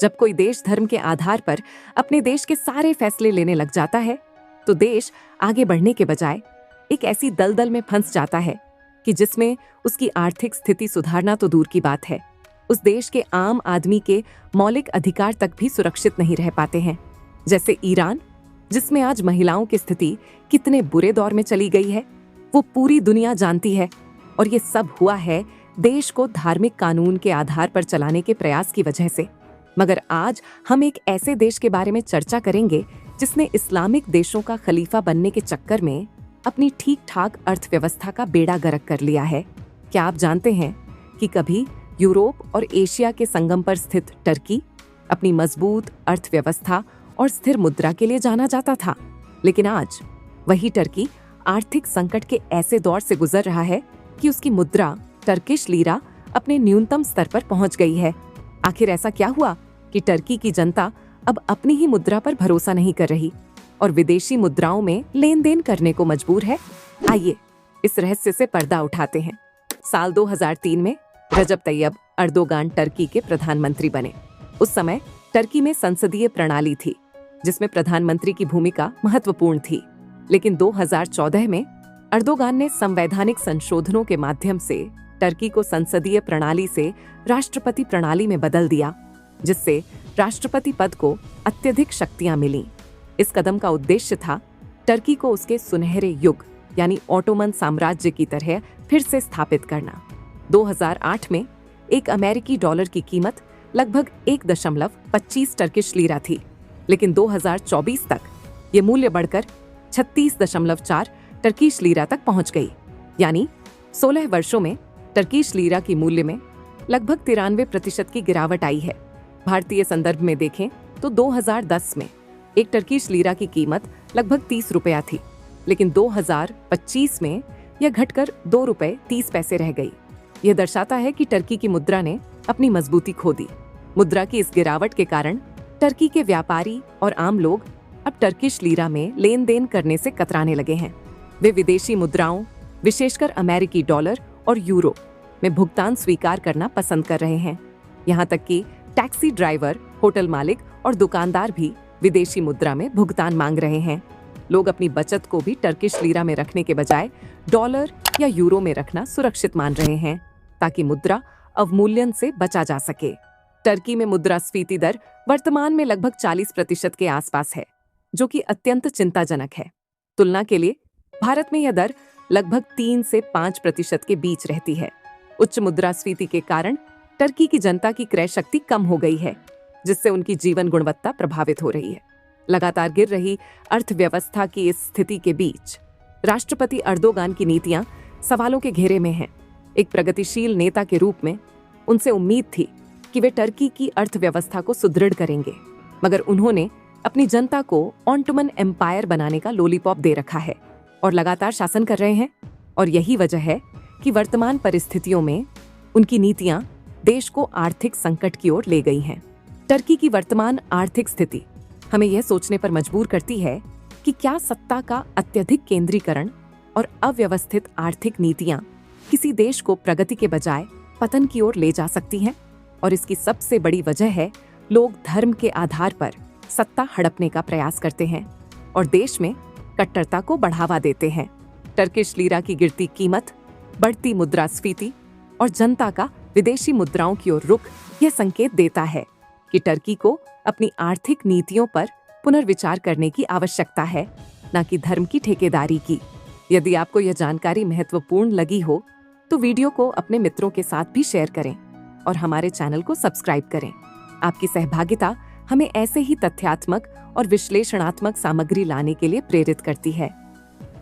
जब कोई देश धर्म के आधार पर अपने देश के सारे फैसले लेने लग जाता है तो देश आगे बढ़ने के बजाय एक ऐसी दलदल में फंस जाता है कि जिसमें उसकी आर्थिक स्थिति सुधारना तो दूर की बात है, उस देश के आम आदमी के मौलिक अधिकार तक भी सुरक्षित नहीं रह पाते हैं। जैसे ईरान, जिसमें आज महिलाओं की स्थिति कितने बुरे दौर में चली गई है, वो पूरी दुनिया जानती है। और ये सब हुआ है देश को धार्मिक कानून के आधार पर चलाने के प्रयास की वजह से। मगर आज हम एक ऐसे देश के बारे में चर्चा करेंगे जिसने इस्लामिक देशों का खलीफा बनने के चक्कर में अपनी ठीक ठाक अर्थव्यवस्था का बेड़ा गर्क कर लिया है। क्या आप जानते हैं कि कभी यूरोप और एशिया के संगम पर स्थित टर्की अपनी मजबूत अर्थव्यवस्था और स्थिर मुद्रा के लिए जाना जाता था, लेकिन आज वही टर्की आर्थिक संकट के ऐसे दौर से गुजर रहा है कि उसकी मुद्रा टर्किश लीरा अपने न्यूनतम स्तर पर पहुंच गई है। आखिर ऐसा क्या हुआ कि टर्की की जनता अब अपनी ही मुद्रा पर भरोसा नहीं कर रही और विदेशी मुद्राओं में लेन देन करने को मजबूर है? आइए इस रहस्य से पर्दा उठाते हैं। साल 2003 में रजब तैयब अर्दोगान टर्की के प्रधानमंत्री बने। उस समय टर्की में संसदीय प्रणाली थी जिसमें प्रधानमंत्री की भूमिका महत्वपूर्ण थी, लेकिन 2014 में अर्दोगान ने संवैधानिक संशोधनों के माध्यम से टर्की को संसदीय प्रणाली से राष्ट्रपति प्रणाली में बदल दिया, जिससे राष्ट्रपति पद को अत्यधिक शक्तियां मिलीं। इस कदम का उद्देश्य था टर्की को उसके सुनहरे युग यानी ओटोमन साम्राज्य की तरह फिर से स्थापित करना। 2008 में एक अमेरिकी डॉलर की कीमत लगभग 1.25 टर्किश लीरा थी, लेकिन 2024 तक ये मूल्य बढ़कर 36.4 टर्किश लीरा तक पहुंच गई। यानी 16 वर्षों में टर्किश लीरा की मूल्य में लगभग 93% की गिरावट आई है। भारतीय संदर्भ में देखें तो 2010 में एक टर्किश लीरा की कीमत लगभग 30 रुपया थी, लेकिन 2025 में यह घटकर 2 रुपये 30 पैसे रह गई। यह दर्शाता है कि टर्की की मुद्रा ने अपनी मजबूती खो दी। मुद्रा की इस गिरावट के कारण टर्की के व्यापारी और आम लोग अब टर्किश लीरा में लेन देन करने से कतराने लगे हैं। वे विदेशी मुद्राओं, विशेषकर अमेरिकी डॉलर और यूरो में भुगतान स्वीकार करना पसंद कर रहे हैं। यहाँ तक कि टैक्सी ड्राइवर, होटल मालिक और दुकानदार भी विदेशी मुद्रा में भुगतान मांग रहे हैं। लोग अपनी बचत को भी टर्किश लीरा में रखने के बजाय डॉलर या यूरो में रखना सुरक्षित मान रहे हैं, ताकि मुद्रा अवमूल्यन से बचा जा सके। टर्की में मुद्रास्फीति दर वर्तमान में लगभग 40% के आसपास है, जो कि अत्यंत चिंताजनक है। तुलना के लिए भारत में यह दर लगभग 3 से 5% के बीच रहती है। उच्च मुद्रास्फीति के कारण टर्की की जनता की क्रय शक्ति कम हो गई है, जिससे उनकी जीवन गुणवत्ता प्रभावित हो रही है। लगातार गिर रही अर्थव्यवस्था की इस स्थिति के बीच राष्ट्रपति अर्दोगान की नीतियां सवालों के घेरे में हैं। एक प्रगतिशील नेता के रूप में उनसे उम्मीद थी कि वे टर्की की अर्थव्यवस्था को सुदृढ़ करेंगे, मगर उन्होंने अपनी जनता को ऑटोमन एम्पायर बनाने का लॉलीपॉप दे रखा है और लगातार शासन कर रहे हैं। और यही वजह है कि वर्तमान परिस्थितियों में उनकी नीतियां देश को आर्थिक संकट की ओर ले गई हैं। टर्की की वर्तमान आर्थिक स्थिति हमें यह सोचने पर मजबूर करती है कि क्या सत्ता का अत्यधिक केंद्रीकरण और अव्यवस्थित आर्थिक नीतियां किसी देश को प्रगति के बजाय पतन की ओर ले जा सकती हैं। और इसकी सबसे बड़ी वजह है लोग धर्म के आधार पर सत्ता हड़पने का प्रयास करते हैं और देश में कट्टरता को बढ़ावा देते हैं। टर्किश लीरा की गिरती कीमत, बढ़ती मुद्रास्फीति और जनता का विदेशी मुद्राओं की ओर रुख यह संकेत देता है कि टर्की को अपनी आर्थिक नीतियों पर पुनर्विचार करने की आवश्यकता है, न कि धर्म की ठेकेदारी की। यदि आपको यह जानकारी महत्वपूर्ण लगी हो तो वीडियो को अपने मित्रों के साथ भी शेयर करें और हमारे चैनल को सब्सक्राइब करें। आपकी सहभागिता हमें ऐसे ही तथ्यात्मक और विश्लेषणात्मक सामग्री लाने के लिए प्रेरित करती है।